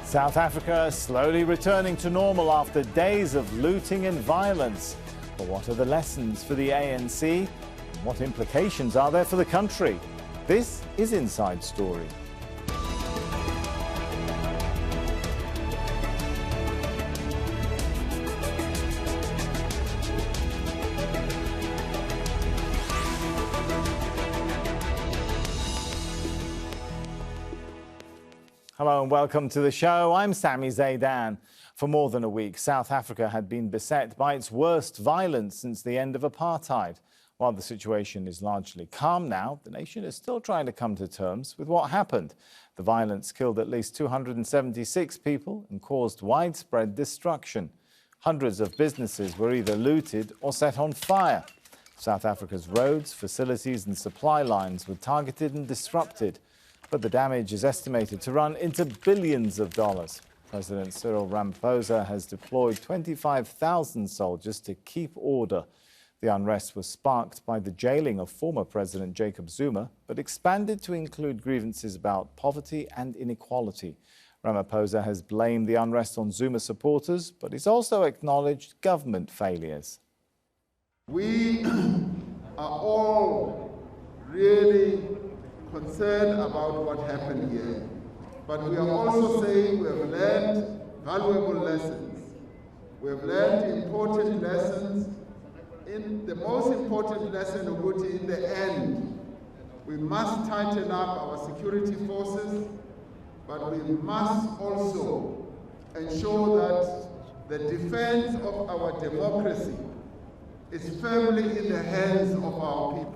South Africa slowly returning to normal after days of looting and violence. But what are the lessons for the ANC? And what implications are there for the country? This is Inside Story. Hello and welcome to the show. I'm Sami Zeidan. For more than a week, South Africa had been beset by its worst violence since the end of apartheid. While the situation is largely calm now, the nation is still trying to come to terms with what happened. The violence killed at least 276 people and caused widespread destruction. Hundreds of businesses were either looted or set on fire. South Africa's roads, facilities and supply lines were targeted and disrupted. But the damage is estimated to run into billions of dollars. President Cyril Ramaphosa has deployed 25,000 soldiers to keep order. The unrest was sparked by the jailing of former President Jacob Zuma, but expanded to include grievances about poverty and inequality. Ramaphosa has blamed the unrest on Zuma supporters, but he's also acknowledged government failures. We are all really concerned about what happened here. But we are also saying we have learned valuable lessons. We have learned important lessons. The most important lesson of which in the end, we must tighten up our security forces, but we must also ensure that the defense of our democracy is firmly in the hands of our people.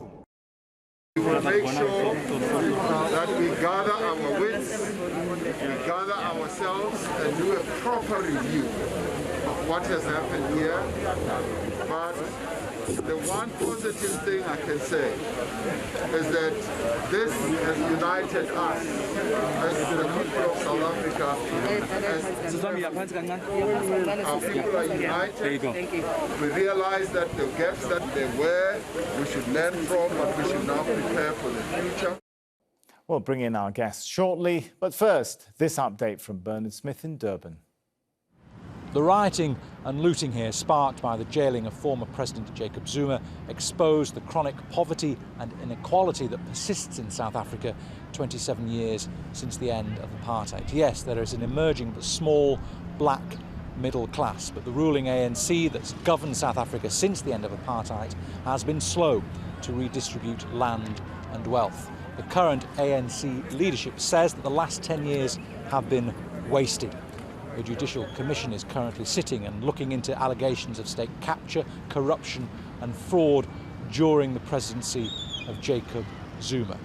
We will make sure that we gather our wits, we gather ourselves and do a proper review of what has happened here. But the one positive thing I can say is that this has united us as the people of South Africa. Our people are united. We realize that the gaps that there were, we should learn from, but we should now prepare for the future. We'll bring in our guests shortly, but first, this update from Bernard Smith in Durban. The rioting and looting here, sparked by the jailing of former President Jacob Zuma, exposed the chronic poverty and inequality that persists in South Africa 27 years since the end of apartheid. Yes, there is an emerging but small black middle class, but the ruling ANC that's governed South Africa since the end of apartheid has been slow to redistribute land and wealth. The current ANC leadership says that the last 10 years have been wasted. The Judicial Commission is currently sitting and looking into allegations of state capture, corruption and fraud during the presidency of Jacob Zuma.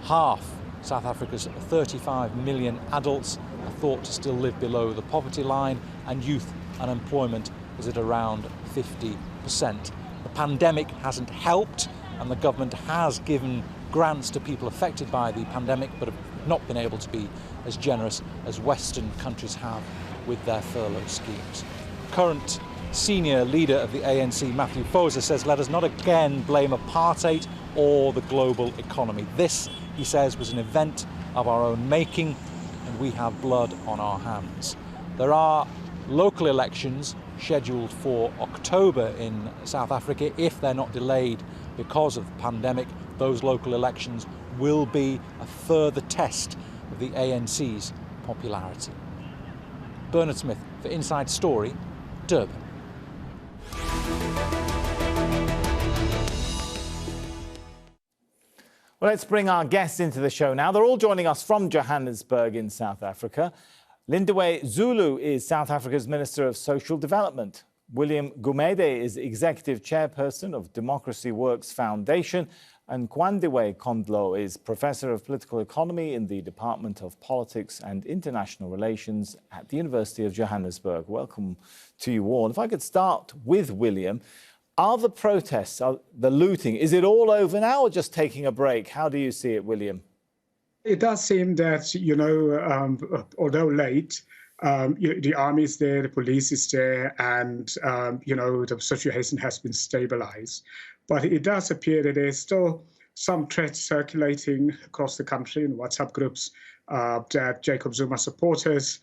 Half South Africa's 35 million adults are thought to still live below the poverty line, and youth unemployment is at around 50%. The pandemic hasn't helped, and the government has given grants to people affected by the pandemic, but have not been able to be as generous as Western countries have with their furlough schemes. Current senior leader of the ANC, Ramaphosa, says, let us not again blame apartheid or the global economy. This, he says, was an event of our own making, and we have blood on our hands. There are local elections scheduled for October in South Africa. If they're not delayed because of the pandemic, those local elections will be a further test of the ANC's popularity. Bernard Smith for Inside Story, Durban. Well, let's bring our guests into the show now. They're all joining us from Johannesburg in South Africa. Lindiwe Zulu is South Africa's Minister of Social Development. William Gumede is Executive Chairperson of Democracy Works Foundation, and Kwandiwe Kondlo is Professor of Political Economy in the Department of Politics and International Relations at the University of Johannesburg. Welcome to you all. If I could start with William, are the protests, the looting, is it all over now or just taking a break? How do you see it, William? It does seem that, although late, the army is there, the police is there, and, the situation has been stabilized. But it does appear that there's still some threats circulating across the country in WhatsApp groups that Jacob Zuma supporters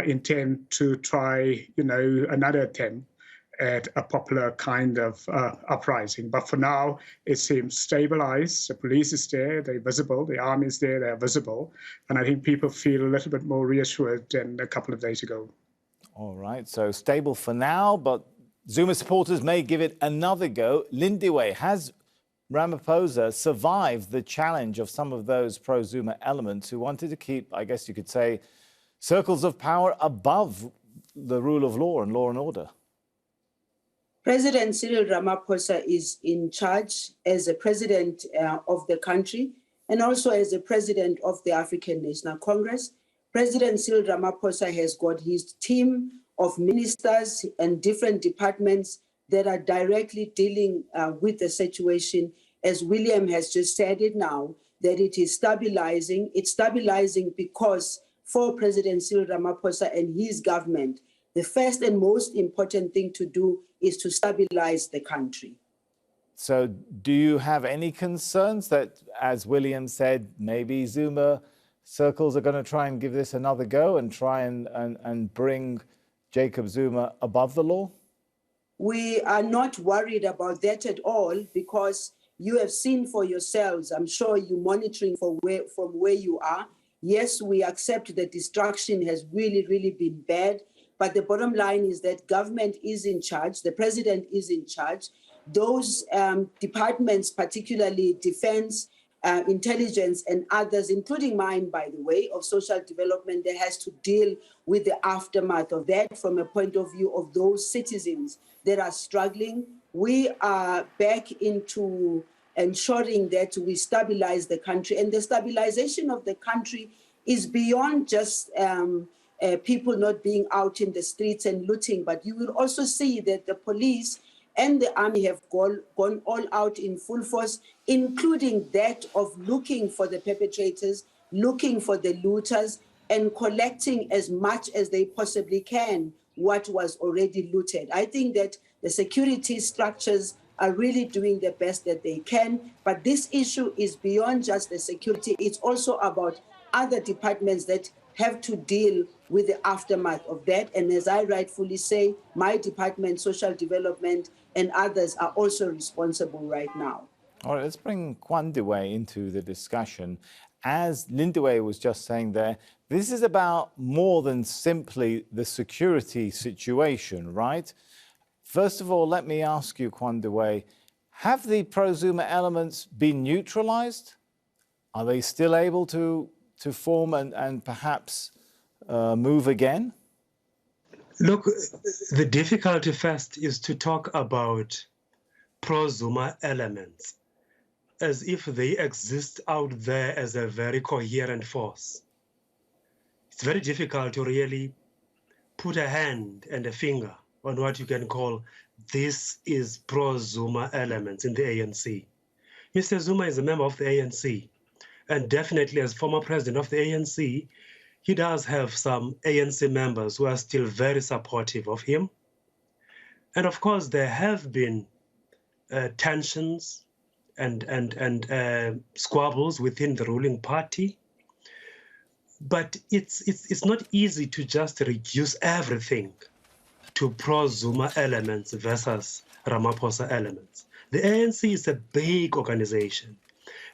intend to try, another attempt at a popular kind of uprising. But for now, it seems stabilized. The police is there, they're visible. The army is there, they're visible. And I think people feel a little bit more reassured than a couple of days ago. All right, so stable for now, but Zuma supporters may give it another go. Lindiwe, has Ramaphosa survived the challenge of some of those pro-Zuma elements who wanted to keep, I guess you could say, circles of power above the rule of law and order? President Cyril Ramaphosa is in charge as the president of the country and also as the president of the African National Congress. President Cyril Ramaphosa has got his team of ministers and different departments that are directly dealing with the situation. As William has just said it now, that it is stabilizing. It's stabilizing because for President Cyril Ramaphosa and his government, the first and most important thing to do is to stabilize the country. So do you have any concerns that, as William said, maybe Zuma circles are going to try and give this another go and try and bring Jacob Zuma above the law? We are not worried about that at all because you have seen for yourselves, I'm sure you're monitoring from where you are. Yes, we accept that destruction has really been bad. But the bottom line is that government is in charge, the president is in charge. Those departments, particularly defense, intelligence and others, including mine, by the way, of social development, that has to deal with the aftermath of that from a point of view of those citizens that are struggling. We are back into ensuring that we stabilize the country. And the stabilization of the country is beyond just people not being out in the streets and looting, but you will also see that the police and the army have gone all out in full force, including that of looking for the perpetrators, looking for the looters, and collecting as much as they possibly can what was already looted. I think that the security structures are really doing the best that they can, but this issue is beyond just the security. It's also about other departments that have to deal with the aftermath of that. And as I rightfully say, my department, social development, and others are also responsible right now. All right, let's bring Kwandiwe into the discussion. As Lindiwe was just saying there, this is about more than simply the security situation, right? First of all, let me ask you, Kwandiwe, have the pro-Zuma elements been neutralized? Are they still able to form and perhaps move again? Look, the difficulty first is to talk about pro-Zuma elements as if they exist out there as a very coherent force. It's very difficult to really put a hand and a finger on what you can call this is pro-Zuma elements in the ANC. Mr. Zuma is a member of the ANC. And definitely, as former president of the ANC, he does have some ANC members who are still very supportive of him. And of course, there have been tensions and squabbles within the ruling party. But it's not easy to just reduce everything to pro-Zuma elements versus Ramaphosa elements. The ANC is a big organization.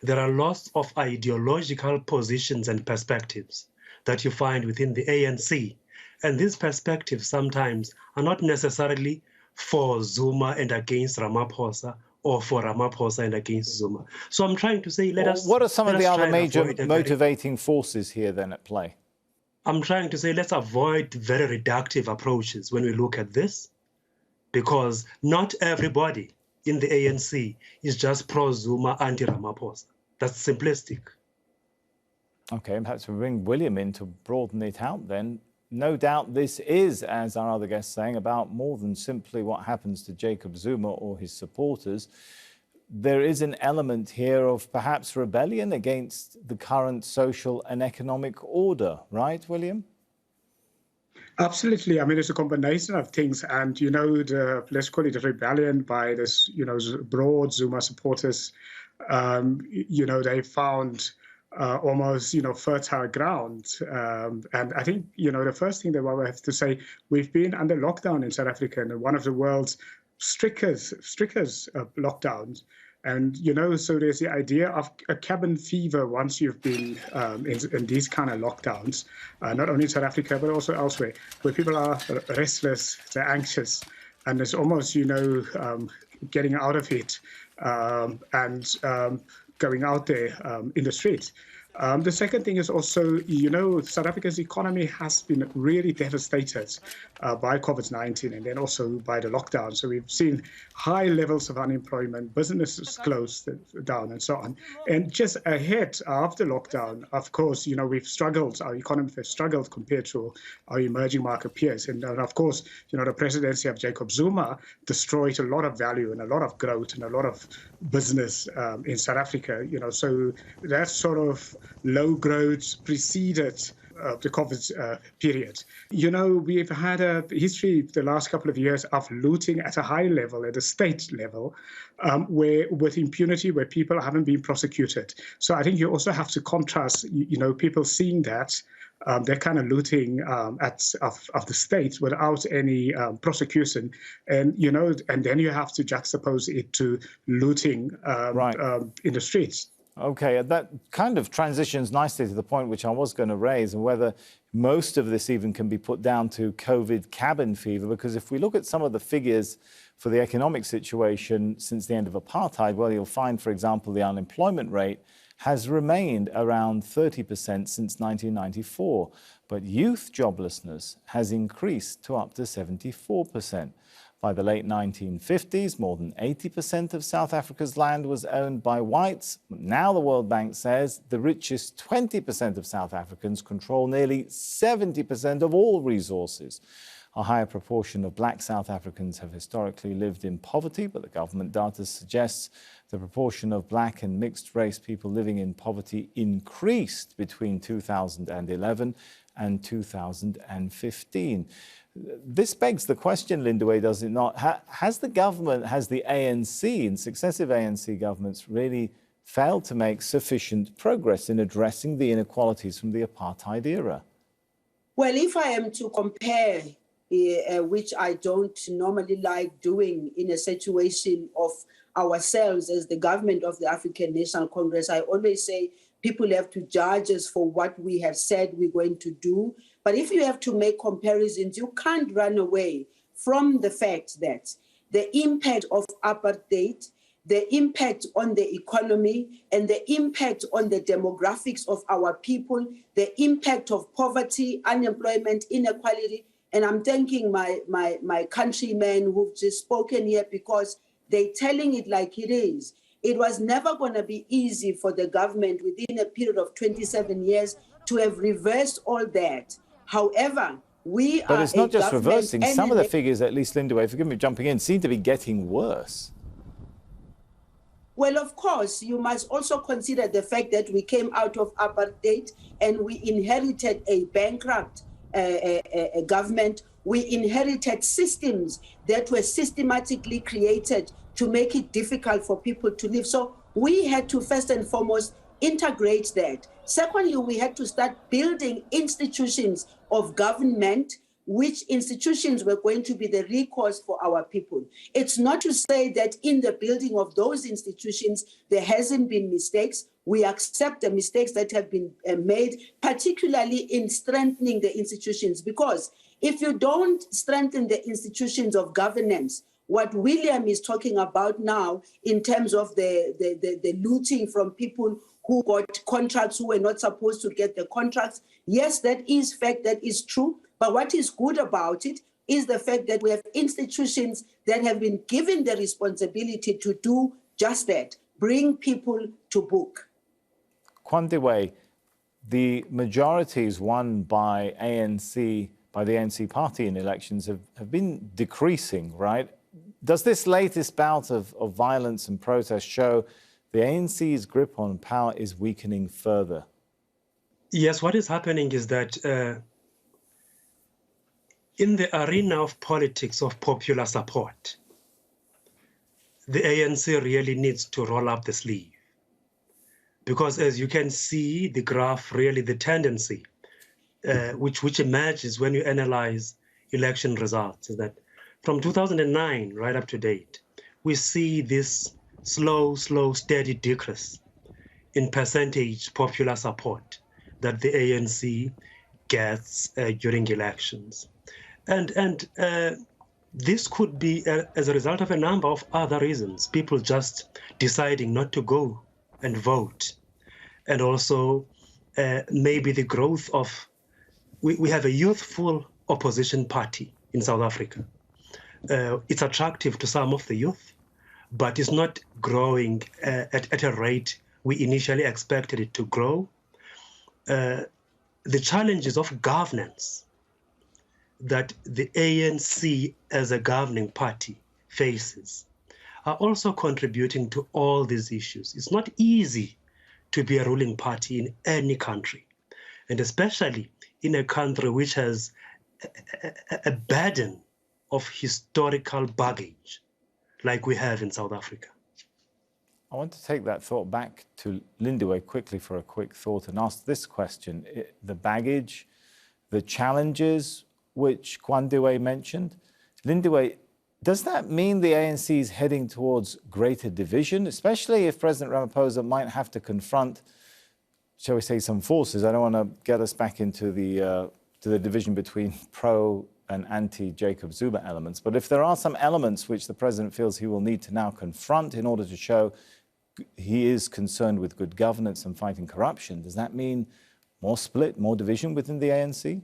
There are lots of ideological positions and perspectives that you find within the ANC. And these perspectives sometimes are not necessarily for Zuma and against Ramaphosa or for Ramaphosa and against Zuma. So I'm trying to say, what are some of the other major motivating forces here then at play? I'm trying to say, let's avoid very reductive approaches when we look at this, because not everybody in the ANC is just pro-Zuma, anti-Ramaphosa. That's simplistic. Okay, perhaps we'll bring William in to broaden it out then. No doubt this is, as our other guests saying, about more than simply what happens to Jacob Zuma or his supporters. There is an element here of perhaps rebellion against the current social and economic order, right, William? Absolutely. I mean, it's a combination of things. And, let's call it a rebellion by this, broad Zuma supporters. They found almost, fertile ground. And I think, the first thing that we have to say, we've been under lockdown in South Africa, and one of the world's strictest lockdowns. And, so there's the idea of a cabin fever once you've been in these kind of lockdowns, not only in South Africa, but also elsewhere, where people are restless, they're anxious, and it's almost, getting out of it and going out there in the streets. The second thing is also, South Africa's economy has been really devastated by COVID-19 and then also by the lockdown. So we've seen high levels of unemployment, businesses closed down and so on. And just ahead of the lockdown, of course, we've struggled, our economy has struggled compared to our emerging market peers. And of course, the presidency of Jacob Zuma destroyed a lot of value and a lot of growth and a lot of business in South Africa, so that sort of low growth preceded the COVID period. We've had a history the last couple of years of looting at a high level, at a state level, where with impunity, where people haven't been prosecuted. So I think you also have to contrast, people seeing that they're kind of looting of the state without any prosecution, and and then you have to juxtapose it to looting in the streets. Okay, that kind of transitions nicely to the point which I was going to raise, and whether most of this even can be put down to COVID cabin fever, because if we look at some of the figures for the economic situation since the end of apartheid, well, you'll find, for example, the unemployment rate has remained around 30% since 1994, but youth joblessness has increased to up to 74%. By the late 1950s, more than 80% of South Africa's land was owned by whites. Now the World Bank says the richest 20% of South Africans control nearly 70% of all resources. A higher proportion of black South Africans have historically lived in poverty, but the government data suggests the proportion of black and mixed-race people living in poverty increased between 2011 and 2015. This begs the question, Lindiwe, does it not? Has the government, has the ANC and successive ANC governments really failed to make sufficient progress in addressing the inequalities from the apartheid era? Well, if I am to compare, which I don't normally like doing in a situation of ourselves as the government of the African National Congress, I always say people have to judge us for what we have said we're going to do. But if you have to make comparisons, you can't run away from the fact that the impact of apartheid, the impact on the economy, and the impact on the demographics of our people, the impact of poverty, unemployment, inequality. And I'm thanking my countrymen who've just spoken here, because they're telling it like it is. It was never going to be easy for the government within a period of 27 years to have reversed all that. However, But it's not just reversing. Some of the figures, at least, Lindiwe, forgive me jumping in, seem to be getting worse. Well, of course, you must also consider the fact that we came out of apartheid and we inherited a bankrupt government. We inherited systems that were systematically created to make it difficult for people to live. So we had to first and foremost integrate that. Secondly, we had to start building institutions of government, which institutions were going to be the recourse for our people. It's not to say that in the building of those institutions, there hasn't been mistakes. We accept the mistakes that have been made, particularly in strengthening the institutions, because if you don't strengthen the institutions of governance, what William is talking about now in terms of the looting from people who got contracts who were not supposed to get the contracts. Yes, that is fact, that is true. But what is good about it is the fact that we have institutions that have been given the responsibility to do just that, bring people to book. Kwandiwe, the majorities won by the ANC party in elections have been decreasing, right? Does this latest bout of violence and protest show the ANC's grip on power is weakening further? Yes, what is happening is that in the arena of politics of popular support, the ANC really needs to roll up the sleeve, because as you can see, the graph, really the tendency, which emerges when you analyze election results, is that from 2009 right up to date, we see this slow, steady decrease in percentage popular support that the ANC gets during elections. And this could be as a result of a number of other reasons, people just deciding not to go and vote. And also maybe the growth of, we have a youthful opposition party in South Africa. It's attractive to some of the youth, but it's not growing at a rate we initially expected it to grow. The challenges of governance that the ANC as a governing party faces are also contributing to all these issues. It's not easy to be a ruling party in any country, and especially in a country which has a burden of historical baggage like we have in South Africa. I want to take that thought back to Lindiwe quickly for a quick thought and ask this question. The baggage, the challenges which Kwandiwe mentioned. Lindiwe, does that mean the ANC is heading towards greater division, especially if President Ramaphosa might have to confront, shall we say, some forces? I don't want to get us back into the division between pro and anti-Jacob Zuma elements, but if there are some elements which the president feels he will need to now confront in order to show he is concerned with good governance and fighting corruption, does that mean more split, more division within the ANC?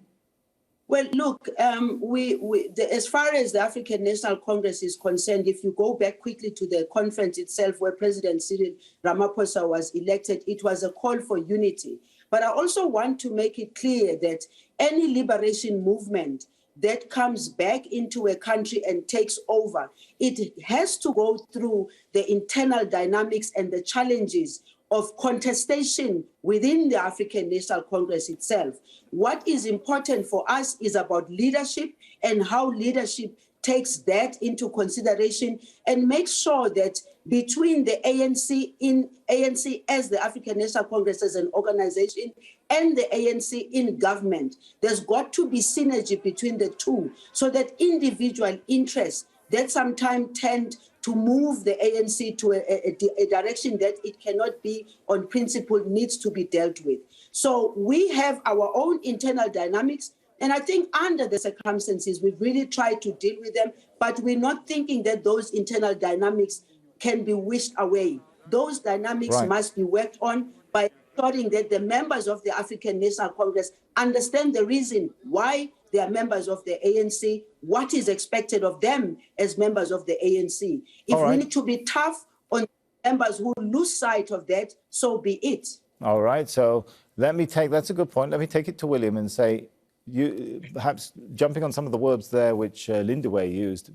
Well, look, as far as the African National Congress is concerned, if you go back quickly to the conference itself where President Cyril Ramaphosa was elected, it was a call for unity. But I also want to make it clear that any liberation movement that comes back into a country and takes over, it has to go through the internal dynamics and the challenges of contestation within the African National Congress itself. What is important for us is about leadership and how leadership takes that into consideration and makes sure that between the ANC as the African National Congress as an organization and the ANC in government, there's got to be synergy between the two so that individual interests that sometimes tend to move the ANC to a direction that it cannot be on principle needs to be dealt with. So we have our own internal dynamics, and I think under the circumstances, we've really tried to deal with them, but we're not thinking that those internal dynamics can be wished away. Those dynamics must be worked on by ensuring that the members of the African National Congress understand the reason why they are members of the ANC, what is expected of them as members of the ANC. If we need to be tough on members who lose sight of that, so be it. All right, so that's a good point. Let me take it to William and say, you perhaps jumping on some of the words there which Lindiwe used,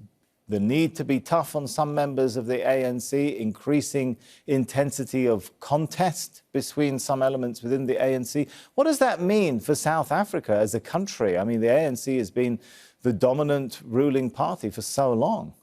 the need to be tough on some members of the ANC, increasing intensity of contest between some elements within the ANC. What does that mean for South Africa as a country? I mean, the ANC has been the dominant ruling party for so long.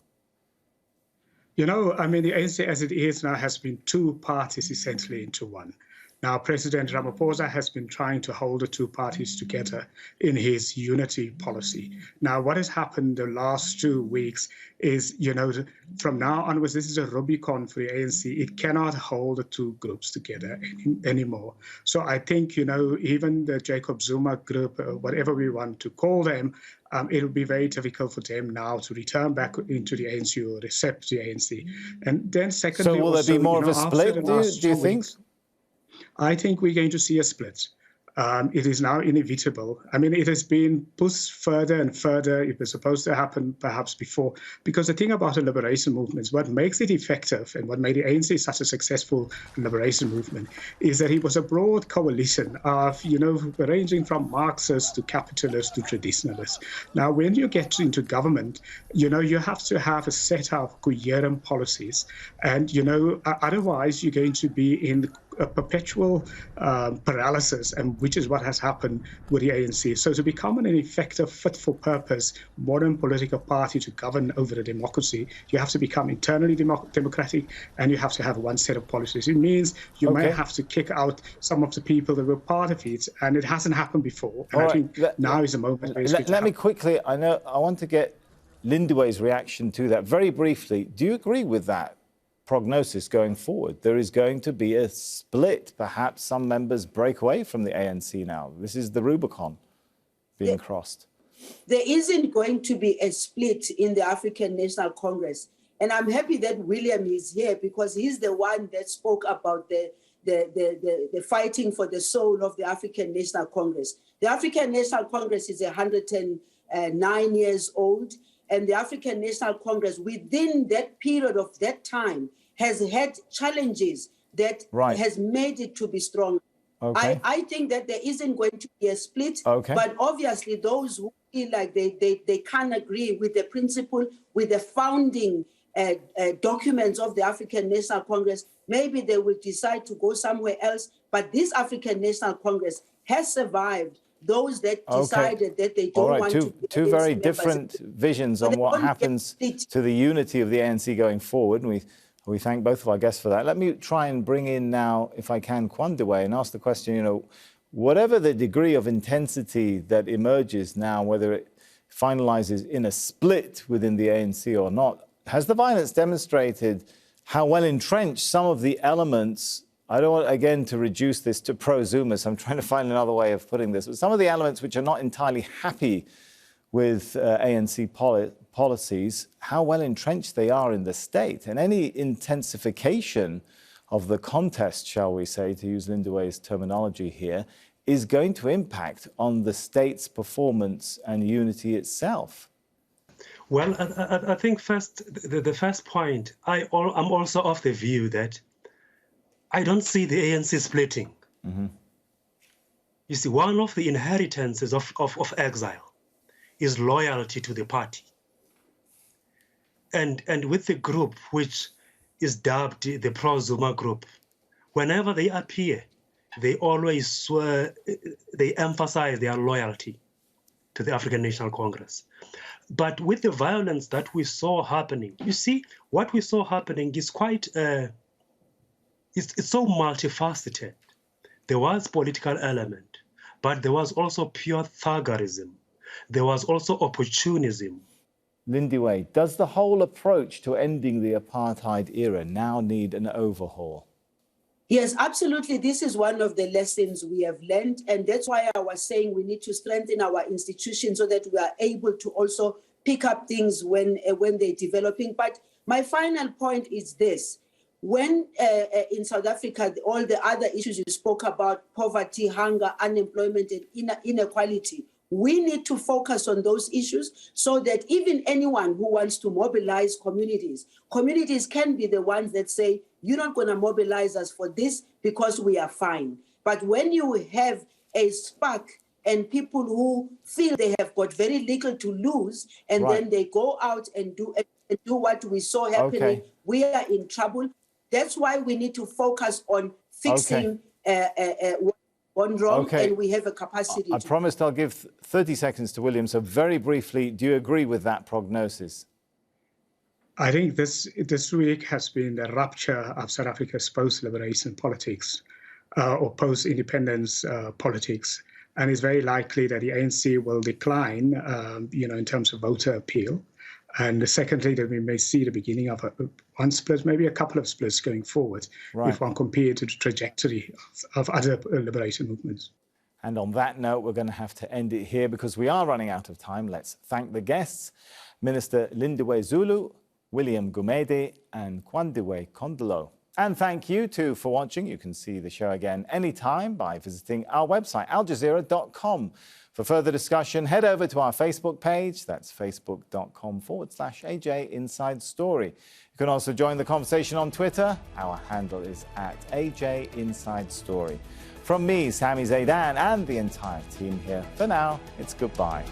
You know, I mean, the ANC as it is now has been two parties essentially into one. Now, President Ramaphosa has been trying to hold the two parties together in his unity policy. Now, what has happened the last 2 weeks is, you know, from now onwards, this is a Rubicon for the ANC. It cannot hold the two groups together anymore. So I think, you know, even the Jacob Zuma group, whatever we want to call them, it will be very difficult for them now to return back into the ANC or accept the ANC. And then secondly, so will there be more of a split, do you think? I think we're going to see a split. It is now inevitable. I mean, it has been pushed further and further. It was supposed to happen perhaps before. Because the thing about the liberation movements, what makes it effective and what made the ANC such a successful liberation movement is that it was a broad coalition of, you know, ranging from Marxists to capitalists to traditionalists. Now, when you get into government, you know, you have to have a set of coherent policies. And, you know, otherwise you're going to be in a perpetual paralysis, and which is what has happened with the ANC. So to become an effective, fit-for-purpose, modern political party to govern over a democracy, you have to become internally democratic, and you have to have one set of policies. It means you may have to kick out some of the people that were part of it, and it hasn't happened before. And I think now is a moment where it's going to Let me quickly, I want to get Lindiwe's reaction to that. Very briefly, do you agree with that prognosis going forward? There is going to be a split. Perhaps some members break away from the ANC now. This is the Rubicon being crossed. There isn't going to be a split in the African National Congress. And I'm happy that William is here, because he's the one that spoke about the fighting for the soul of the African National Congress. The African National Congress is 109 years old, and the African National Congress, within that period of that time, has had challenges that has made it to be strong. Okay. I think that there isn't going to be a split, okay, but obviously those who feel like they can't agree with the principle, with the founding documents of the African National Congress, maybe they will decide to go somewhere else. But this African National Congress has survived those that decided that they don't want to be two very different visions on what happens to the unity of the ANC going forward. And we thank both of our guests for that. Let me try and bring in now, if I can, Kwandiwe, and ask the question, whatever the degree of intensity that emerges now, whether it finalizes in a split within the ANC or not, has the violence demonstrated how well entrenched some of the elements? I don't want, again, to reduce this to pro-Zuma, so I'm trying to find another way of putting this. But some of the elements which are not entirely happy with ANC policies, how well entrenched they are in the state. And any intensification of the contest, shall we say, to use Lindiwe's terminology here, is going to impact on the state's performance and unity itself. Well, I think first, the first point, I'm also of the view that I don't see the ANC splitting. Mm-hmm. You see, one of the inheritances of exile is loyalty to the party. And with the group, which is dubbed the pro-Zuma group, whenever they appear, they always swear, they emphasize their loyalty to the African National Congress. But with the violence that we saw happening, you see, what we saw happening is quite, it's so multifaceted. There was political element, but there was also pure thuggerism. There was also opportunism. Lindiwe, does the whole approach to ending the apartheid era now need an overhaul? Yes, absolutely. This is one of the lessons we have learned. And that's why I was saying we need to strengthen our institutions so that we are able to also pick up things when they're developing. But my final point is this. When in South Africa, all the other issues you spoke about, poverty, hunger, unemployment, and inequality, we need to focus on those issues so that even anyone who wants to mobilize communities can be the ones that say, you're not going to mobilize us for this because we are fine. But when you have a spark and people who feel they have got very little to lose, and then they go out and do what we saw happening, we are in trouble. That's why we need to focus on fixing what's gone wrong, and we have a capacity. I promised I'll give 30 seconds to William. So very briefly, do you agree with that prognosis? I think this week has been the rupture of South Africa's post-liberation politics or post-independence politics. And it's very likely that the ANC will decline, in terms of voter appeal. And secondly, that we may see the beginning of one split, maybe a couple of splits going forward, if one compared to the trajectory of other liberation movements. And on that note, we're going to have to end it here because we are running out of time. Let's thank the guests, Minister Lindiwe Zulu, William Gumede, and Kwandiwe Kondlo. And thank you too for watching. You can see the show again anytime by visiting our website, aljazeera.com. For further discussion, head over to our Facebook page. That's facebook.com/AJ Inside Story. You can also join the conversation on Twitter. Our handle is @AJ Inside Story. From me, Sami Zeidan, and the entire team here, for now, it's goodbye.